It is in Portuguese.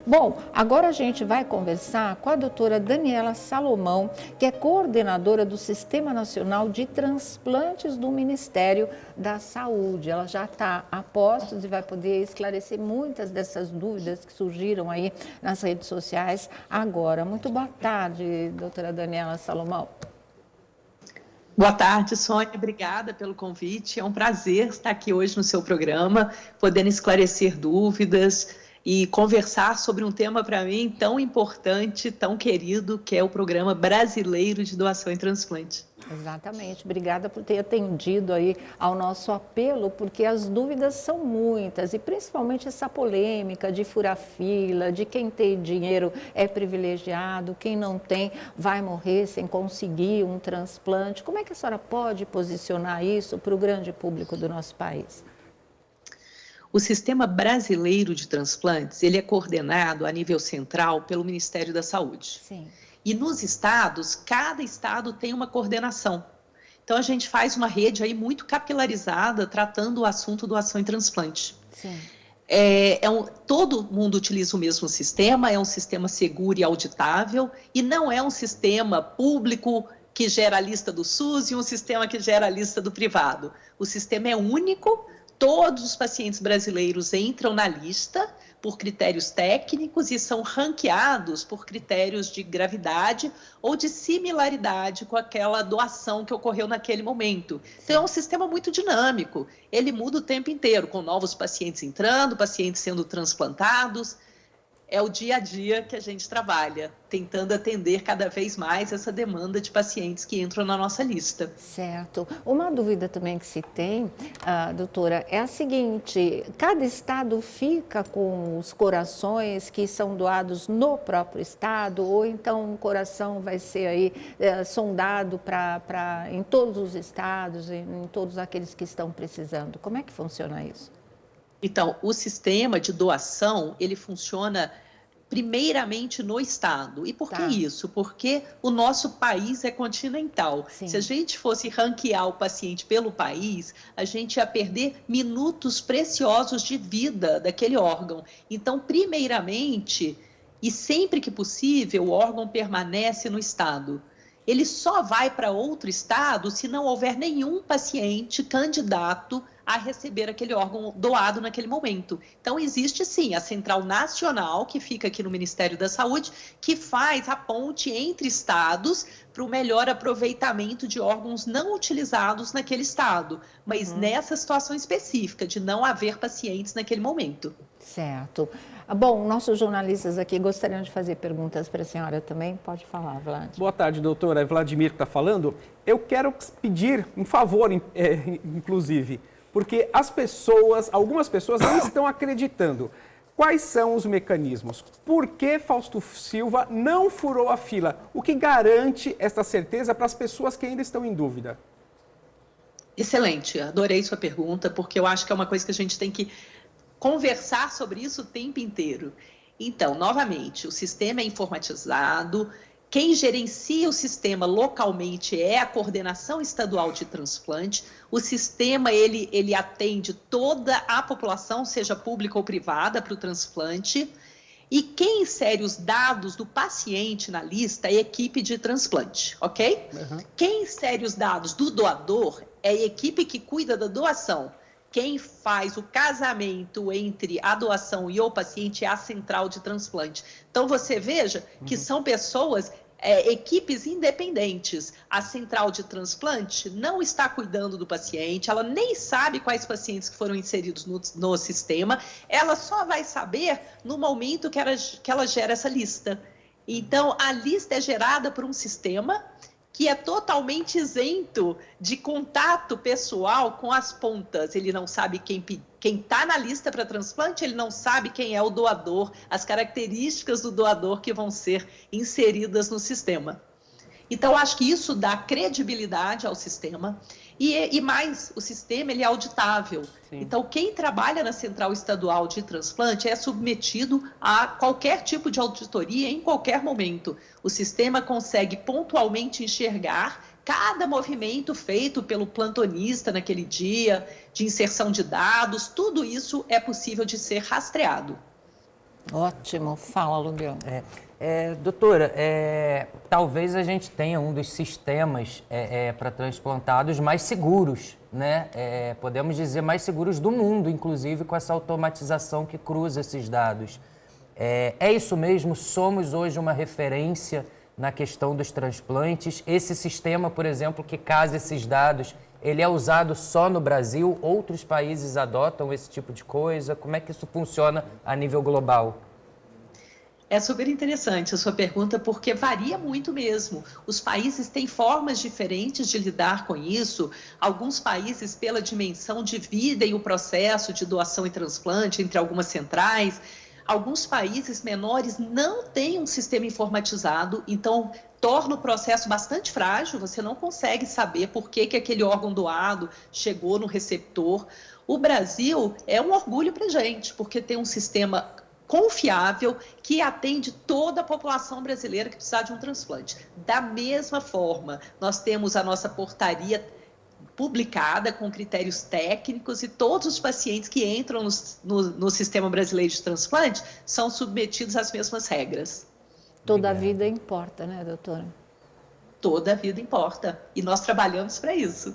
Bom, agora a gente vai conversar com a doutora Daniela Salomão, que é coordenadora do Sistema Nacional de Transplantes do Ministério da Saúde. Ela já está a postos e vai poder esclarecer muitas dessas dúvidas que surgiram aí nas redes sociais agora. Muito boa tarde, doutora Daniela Salomão. Boa tarde, Sônia. Obrigada pelo convite. É um prazer estar aqui hoje no seu programa, podendo esclarecer dúvidas e conversar sobre um tema para mim tão importante, tão querido, que é o Programa Brasileiro de Doação e Transplante. Exatamente. Obrigada por ter atendido aí ao nosso apelo, porque as dúvidas são muitas e principalmente essa polêmica de furar fila, de quem tem dinheiro é privilegiado, quem não tem vai morrer sem conseguir um transplante. Como é que a senhora pode posicionar isso para o grande público do nosso país? O Sistema Brasileiro de Transplantes, ele é coordenado a nível central pelo Ministério da Saúde. Sim. E nos estados, cada estado tem uma coordenação. Então, a gente faz uma rede aí muito capilarizada, tratando o assunto doação e transplante. Sim. Todo mundo utiliza o mesmo sistema, é um sistema seguro e auditável, e não é um sistema público que gera a lista do SUS e um sistema que gera a lista do privado. O sistema é único. Todos os pacientes brasileiros entram na lista por critérios técnicos e são ranqueados por critérios de gravidade ou de similaridade com aquela doação que ocorreu naquele momento. Então, é um sistema muito dinâmico. Ele muda o tempo inteiro, com novos pacientes entrando, pacientes sendo transplantados. É o dia a dia que a gente trabalha, tentando atender cada vez mais essa demanda de pacientes que entram na nossa lista. Certo. Uma dúvida também que se tem, doutora, é a seguinte: cada estado fica com os corações que são doados no próprio estado, ou então o coração vai ser aí sondado em todos os estados, em todos aqueles que estão precisando? Como é que funciona isso? Então, o sistema de doação, ele funciona primeiramente no estado. E por que isso? Porque o nosso país é continental. Sim. Se a gente fosse ranquear o paciente pelo país, a gente ia perder minutos preciosos de vida daquele órgão. Então, primeiramente, e sempre que possível, o órgão permanece no estado. Ele só vai para outro estado se não houver nenhum paciente candidato a receber aquele órgão doado naquele momento. Então, existe sim a Central Nacional, que fica aqui no Ministério da Saúde, que faz a ponte entre estados para o melhor aproveitamento de órgãos não utilizados naquele estado, mas nessa situação específica de não haver pacientes naquele momento. Certo. Bom, nossos jornalistas aqui gostariam de fazer perguntas para a senhora também. Pode falar, Vlad. Boa tarde, doutora. É Vladimir que está falando. Eu quero pedir um favor, inclusive, porque algumas pessoas não estão acreditando. Quais são os mecanismos? Por que Fausto Silva não furou a fila? O que garante esta certeza para as pessoas que ainda estão em dúvida? Excelente, adorei sua pergunta, porque eu acho que é uma coisa que a gente tem que conversar sobre isso o tempo inteiro. Então, novamente, o sistema é informatizado. Quem gerencia o sistema localmente é a Coordenação Estadual de Transplante. O sistema, ele atende toda a população, seja pública ou privada, para o transplante. E quem insere os dados do paciente na lista é a equipe de transplante, ok? Quem insere os dados do doador é a equipe que cuida da doação. Quem faz o casamento entre a doação e o paciente é a central de transplante. Então, você veja que são pessoas, equipes independentes. A central de transplante não está cuidando do paciente, ela nem sabe quais pacientes que foram inseridos no sistema, ela só vai saber no momento que ela gera essa lista. Então, a lista é gerada por um sistema que é totalmente isento de contato pessoal com as pontas. Ele não sabe quem está na lista para transplante, ele não sabe quem é o doador, as características do doador que vão ser inseridas no sistema. Então, acho que isso dá credibilidade ao sistema e mais, o sistema ele é auditável. Sim. Então, quem trabalha na Central Estadual de Transplante é submetido a qualquer tipo de auditoria em qualquer momento. O sistema consegue pontualmente enxergar cada movimento feito pelo plantonista naquele dia, de inserção de dados, tudo isso é possível de ser rastreado. Ótimo, fala, Lubião. Doutora, talvez a gente tenha um dos sistemas para transplantados mais seguros, né? Podemos dizer mais seguros do mundo, inclusive com essa automatização que cruza esses dados. É isso mesmo? Somos hoje uma referência na questão dos transplantes? Esse sistema, por exemplo, que casa esses dados, ele é usado só no Brasil? Outros países adotam esse tipo de coisa? Como é que isso funciona a nível global? É super interessante a sua pergunta, porque varia muito mesmo. Os países têm formas diferentes de lidar com isso. Alguns países, pela dimensão, dividem o processo de doação e transplante entre algumas centrais. Alguns países menores não têm um sistema informatizado, então torna o processo bastante frágil, você não consegue saber por que aquele órgão doado chegou no receptor. O Brasil é um orgulho para a gente, porque tem um sistema confiável que atende toda a população brasileira que precisar de um transplante. Da mesma forma, nós temos a nossa portaria publicada com critérios técnicos e todos os pacientes que entram no Sistema Brasileiro de Transplante são submetidos às mesmas regras. Toda a vida importa, né, doutora? Toda a vida importa e nós trabalhamos para isso.